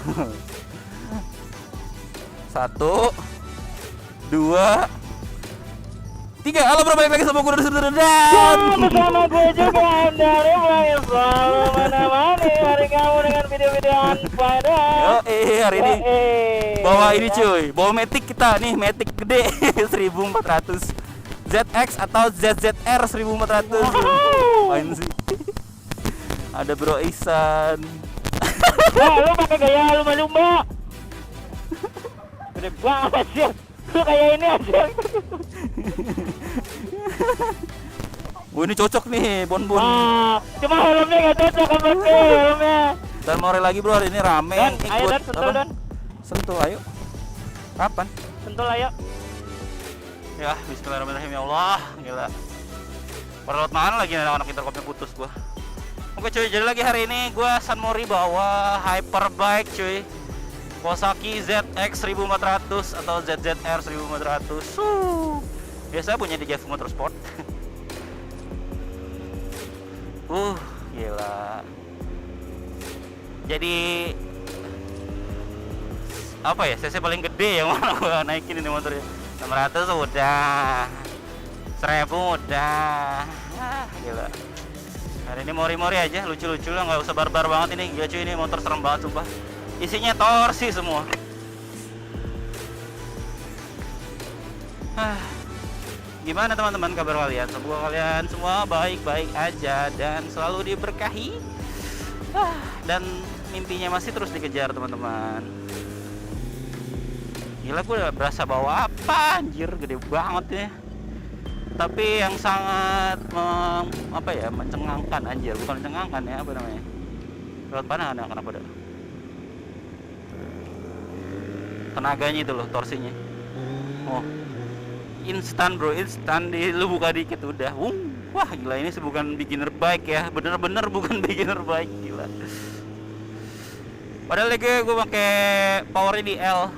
1, 2, 3. Halo bro, balik lagi sama gue dan bersama gue juga dari Bang selalu menemani hari kamu dengan video-video unpaid. hari ini bawa ini cuy, bawa Matic kita nih, Matic gede 1400 ZX atau ZZR 1400. Main sih. Ada Bro Isan. Lu pakai gaya lumba-lumba. Gede banget sih. Lu kayak ini aja. Ini cocok nih, Bon. Cuma helmnya nggak cocok sama helmnya. Dan mau lagi bro, hari ini rame yang ikut. Ayo Dan, sentul Dan. Sentul, ayo. Kapan? Sentul ayo. Ya, bismillahirrahmanirrahim, ya Allah, gila. Perlot mana lagi anak intercomnya putus gua. Oke cuy, jadi lagi hari ini gua San Mori bawa Hyperbike cuy. Kawasaki ZX 1400 atau ZZR 1400. Biasa punya di JF Motorsport. Gila. Jadi apa ya, cc paling gede yang mana gua naikin ini motornya. 600 udah, 1000 udah. Gila. Hari ini mori-mori aja, lucu-lucu lah, nggak usah barbar banget ini. Gila cuy, ini motor serem banget sumpah. Isinya torsi semua. Gimana teman-teman kabar kalian? Semoga kalian semua baik-baik aja dan selalu diberkahi. Dan mimpinya masih terus dikejar teman-teman. Gila, gue udah berasa bawa apa anjir, gede banget ya. Tapi yang sangat mencengangkan anjir, bukan mencengangkan ya, apa namanya? Lewat panah ada kenapa dah? Tenaganya itu loh, torsinya. Oh. Instan bro, instan, lu buka dikit udah. Wah gila, ini bukan beginner bike ya, bener-bener bukan beginner bike, gila. Padahal lagi gue pakai powernya di L.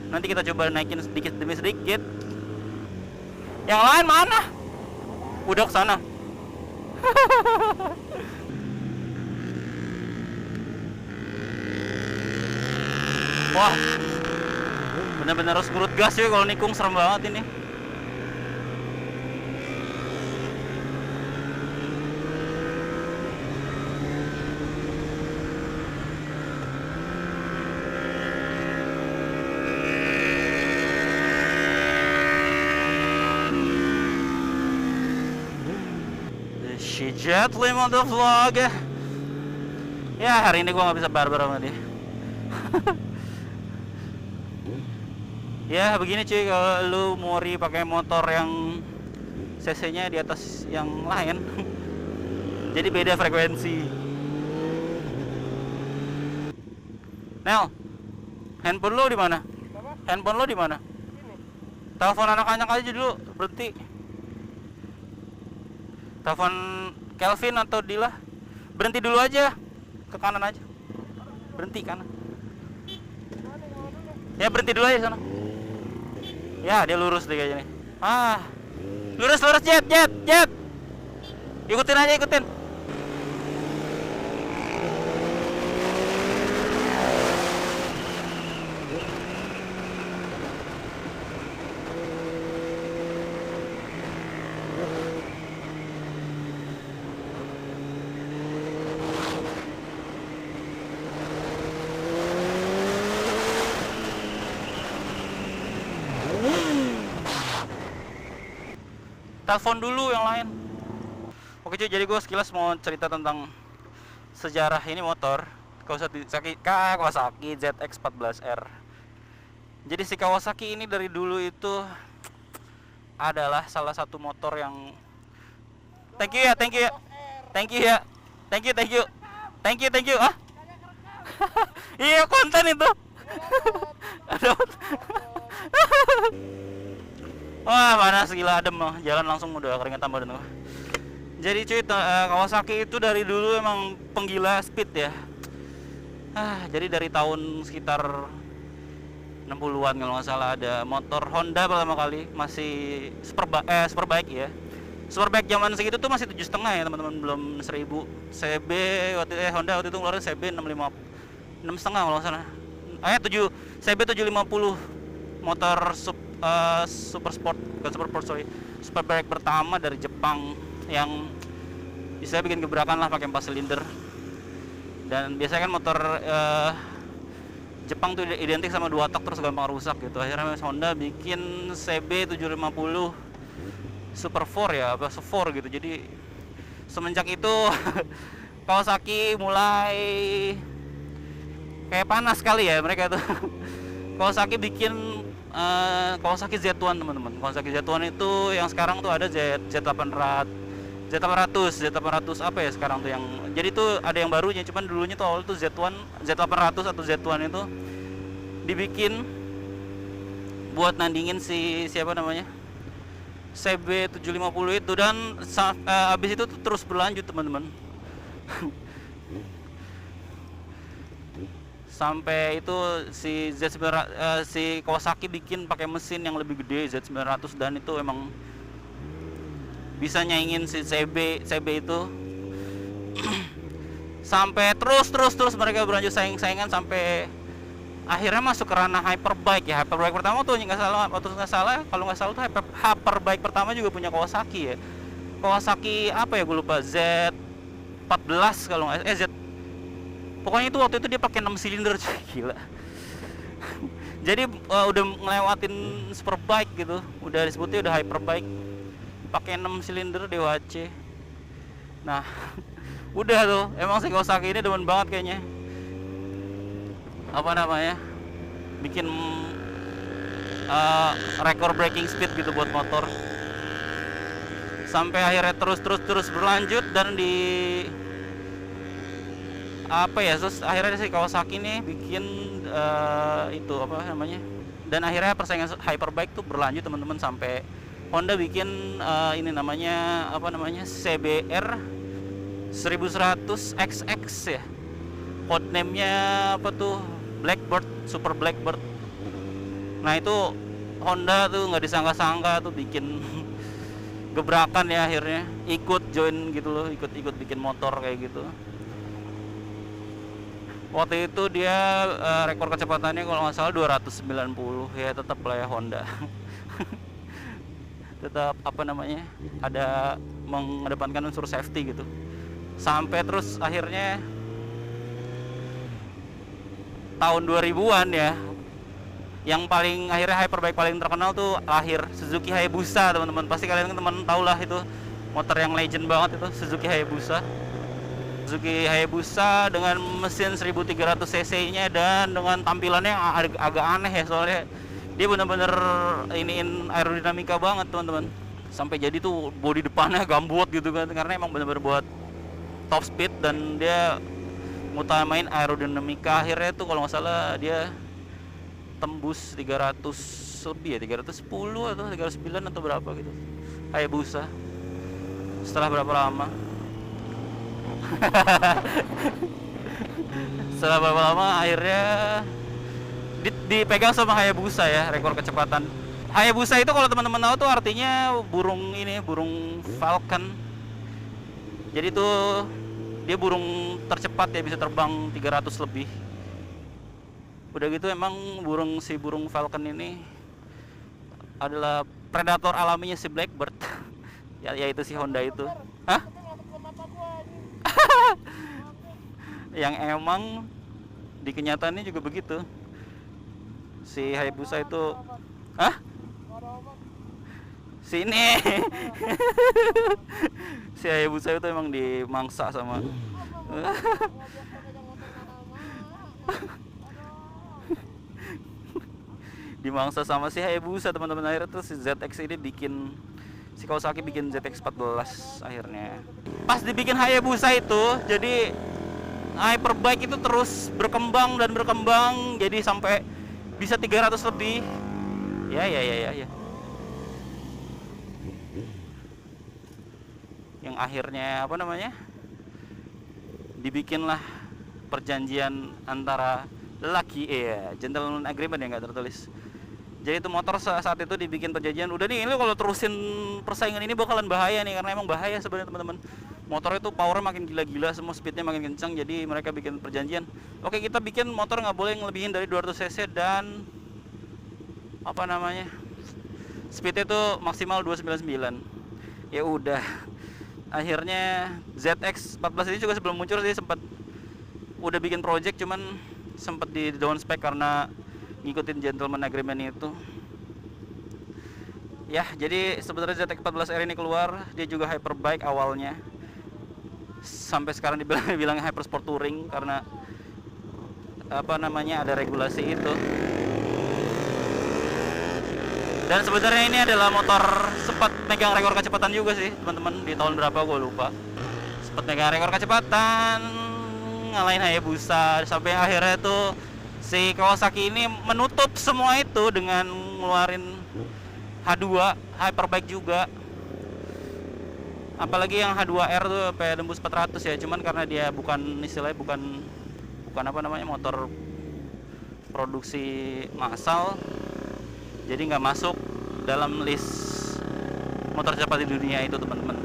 Nanti kita coba naikin sedikit demi sedikit. Yang lain mana? Udah kesana. Wah, bener-bener harus ngurut gas ya, kalau nikung serem banget ini. She gently on the vlog. Ya hari ini gua nggak bisa barbar sama dia. Ya begini cuy, kalau lu mori pakai motor yang cc-nya di atas yang lain. Jadi beda frekuensi. Nel, handphone lu di mana? Handphone lu di mana? Telepon anak-anak aja dulu, berhenti. Telepon Kelvin atau Dila, berhenti dulu aja, ke kanan aja, berhenti kanan. Ya berhenti dulu aja sana. Ya dia lurus deh kayaknya nih. Lurus jet. Ikutin aja, ikutin. Telepon dulu yang lain. Oke cuy, jadi gue sekilas mau cerita tentang sejarah ini motor Kawasaki ZX14R. Jadi si Kawasaki ini dari dulu itu adalah salah satu motor yang thank you ya. Iya, konten itu. Aduh. Wah panas gila, adem loh, jalan langsung udah keringetan badan gua. Jadi cuy, Kawasaki itu dari dulu emang penggila speed ya. Jadi dari tahun sekitar 60-an kalau nggak salah ada motor Honda pertama kali, masih Superbike ya. Superbike zaman segitu tuh masih 7,5 ya teman-teman, belum 1000. CB Honda waktu itu ngeluarin CB 6,5 kalau nggak salah. CB 750 motor super sport, bukan super sport sorry, superbike pertama dari Jepang yang bisa bikin gebrakan lah pakai 4 silinder. Dan biasanya kan motor Jepang tuh identik sama 2 tak terus gampang rusak gitu. Akhirnya Honda bikin CB 750 Super 4 ya, apa 4 gitu. Jadi semenjak itu Kawasaki mulai kayak panas kali ya mereka tuh. Kawasaki bikin Kawasaki Z1 teman-teman. Kawasaki Z1 itu yang sekarang tuh ada Z800 apa ya sekarang tuh yang jadi tuh ada yang barunya, cuman dulunya tuh awal tuh Z800 atau Z1 itu dibikin buat nandingin siapa namanya CB 750 itu, dan habis itu tuh terus berlanjut teman-teman. Sampai itu si Kawasaki bikin pakai mesin yang lebih gede Z900, dan itu emang bisa nyaingin si CB itu. Sampai terus mereka berlanjut saingan sampai akhirnya masuk ke ranah hyperbike ya. Hyperbike pertama tuh kalau nggak salah tuh hyperbike pertama juga punya Kawasaki ya. Kawasaki apa ya gue lupa, Z14 kalau nggak pokoknya itu waktu itu dia pakai 6 silinder, gila. Jadi udah ngelewatin superbike gitu, udah disebutnya udah hyperbike, pakai 6 silinder DWC. Nah, udah tuh, emang si Kawasaki ini demen banget kayaknya. Apa namanya? Bikin record breaking speed gitu buat motor. Sampai akhirnya terus berlanjut, dan terus akhirnya si Kawasaki nih bikin itu apa namanya, dan akhirnya persaingan hyperbike tuh berlanjut teman-teman, sampai Honda bikin ini namanya apa namanya CBR 1100 XX ya, codename-nya apa tuh Blackbird, Super Blackbird. Nah itu Honda tuh nggak disangka-sangka tuh bikin gebrakan ya, akhirnya ikut join gitu loh, ikut bikin motor kayak gitu. Waktu itu dia rekor kecepatannya kalau nggak salah 290 ya, tetap lah ya Honda. Tetap apa namanya, ada mengedepankan unsur safety gitu. Sampai terus akhirnya tahun 2000-an ya, yang paling akhirnya hyperbike paling terkenal tuh lahir, Suzuki Hayabusa teman-teman. Pasti kalian teman tahu lah itu motor yang legend banget itu, Suzuki Hayabusa. Suzuki Hayabusa dengan mesin 1300 cc-nya dan dengan tampilannya yang agak aneh ya, soalnya dia benar-benar iniin aerodinamika banget teman-teman. Sampai jadi tuh bodi depannya gambut gitu kan, karena emang benar-benar buat top speed, dan dia ngutamain aerodinamika. Akhirnya tuh kalau nggak salah dia tembus 300 lebih ya, 310 atau 309 atau berapa gitu Hayabusa setelah berapa lama. Setelah berapa lama akhirnya dipegang sama Hayabusa ya, rekor kecepatan. Hayabusa itu kalau teman-teman tahu tuh artinya burung falcon. Jadi tuh dia burung tercepat ya, bisa terbang 300 lebih. Udah gitu emang burung falcon ini adalah predator alaminya si Blackbird. Yaitu si Honda itu. Hah? Yang emang di kenyataannya juga begitu. Si Hayabusa itu, sini. Si Hayabusa itu emang dimangsa sama dimangsa sama si Hayabusa teman-teman. Akhirnya tuh si ZX ini si Kawasaki bikin ZX14 akhirnya. Pas dibikin Hayabusa itu, jadi hyperbike itu terus berkembang, jadi sampai bisa 300 lebih. Ya. Yang akhirnya apa namanya? Dibikinlah perjanjian antara lelaki, gentleman agreement yang nggak tertulis. Jadi itu motor saat itu dibikin perjanjian, udah nih, ini kalau terusin persaingan ini bakalan bahaya nih, karena emang bahaya sebenarnya teman-teman. motor itu powernya makin gila-gila, semua speednya makin kencang, jadi mereka bikin perjanjian. Oke, kita bikin motor nggak boleh ngelebihin dari 200 cc dan apa namanya, speednya itu maksimal 299. Ya udah, akhirnya ZX14 ini juga sebelum muncul sih sempat udah bikin project, cuman sempat di down spec karena ngikutin gentleman agreement itu. Ya, jadi sebenarnya ZX14R ini keluar, dia juga hyperbike awalnya. Sampai sekarang dibilang hypersport touring karena apa namanya, ada regulasi itu. Dan sebenarnya ini adalah motor sempat megang rekor kecepatan juga sih, teman-teman, di tahun berapa gue lupa. Sempat megang rekor kecepatan, ngalahin Hayabusa, sampai akhirnya tuh si Kawasaki ini menutup semua itu dengan ngeluarin H2 hyperbike juga. Apalagi yang H2R tuh sampai tembus 400 ya, cuman karena dia bukan istilahnya bukan apa namanya, motor produksi massal, jadi nggak masuk dalam list motor cepat di dunia itu, teman-teman.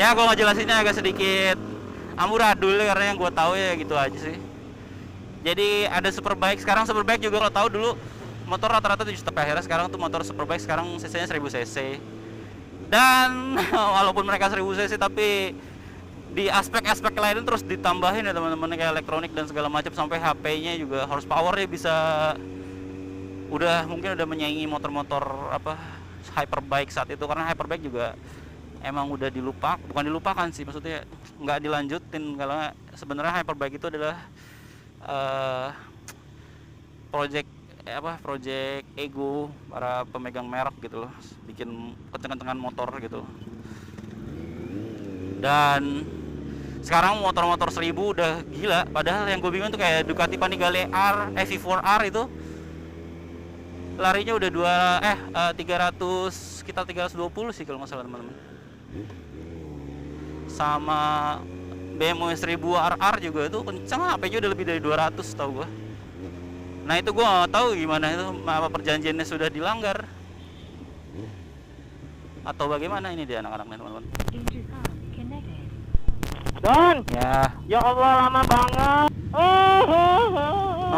Ya, gue ngejelasinnya agak sedikit amburadul karena yang gue tahu ya gitu aja sih. Jadi ada superbike, sekarang superbike juga lo tahu dulu motor rata-rata 7 step, akhirnya sekarang tuh motor superbike sekarang cc-nya 1000 cc. Dan walaupun mereka 1000 cc tapi di aspek-aspek lain terus ditambahin ya teman-teman, kayak elektronik dan segala macam, sampai HP-nya juga horsepower-nya bisa mungkin udah menyaingi motor-motor apa hyperbike saat itu, karena hyperbike juga emang udah bukan dilupakan sih, maksudnya nggak dilanjutin, kalau sebenarnya hyperbike itu adalah project ego para pemegang merek gitu loh, bikin kenceng-kencengan motor gitu. Dan sekarang motor-motor 1000 udah gila, padahal yang gue bingung tuh kayak Ducati Panigale R, V4R itu larinya udah 300, sekitar 320 sih kalau nggak salah, teman-teman. Sama BMW 1000 RR juga itu kenceng, HP-nya udah lebih dari 200 tau gue. Nah itu gue nggak tahu gimana itu, apa perjanjiannya sudah dilanggar atau bagaimana ini dia anak-anaknya, teman-teman. Don, Ya Allah lama banget.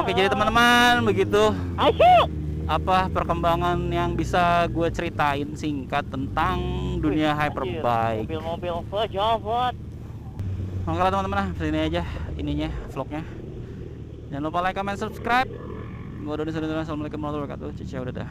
Oke, jadi teman-teman begitu Asyik. apa perkembangan yang bisa gue ceritain singkat tentang dunia hyperbike. Mobil-mobil pejabat. Oke lah teman-teman, sini aja ininya vlognya. Jangan lupa like, comment, subscribe. Gue Doni, assalamualaikum warahmatullahi wabarakatuh. Ciao, dadah.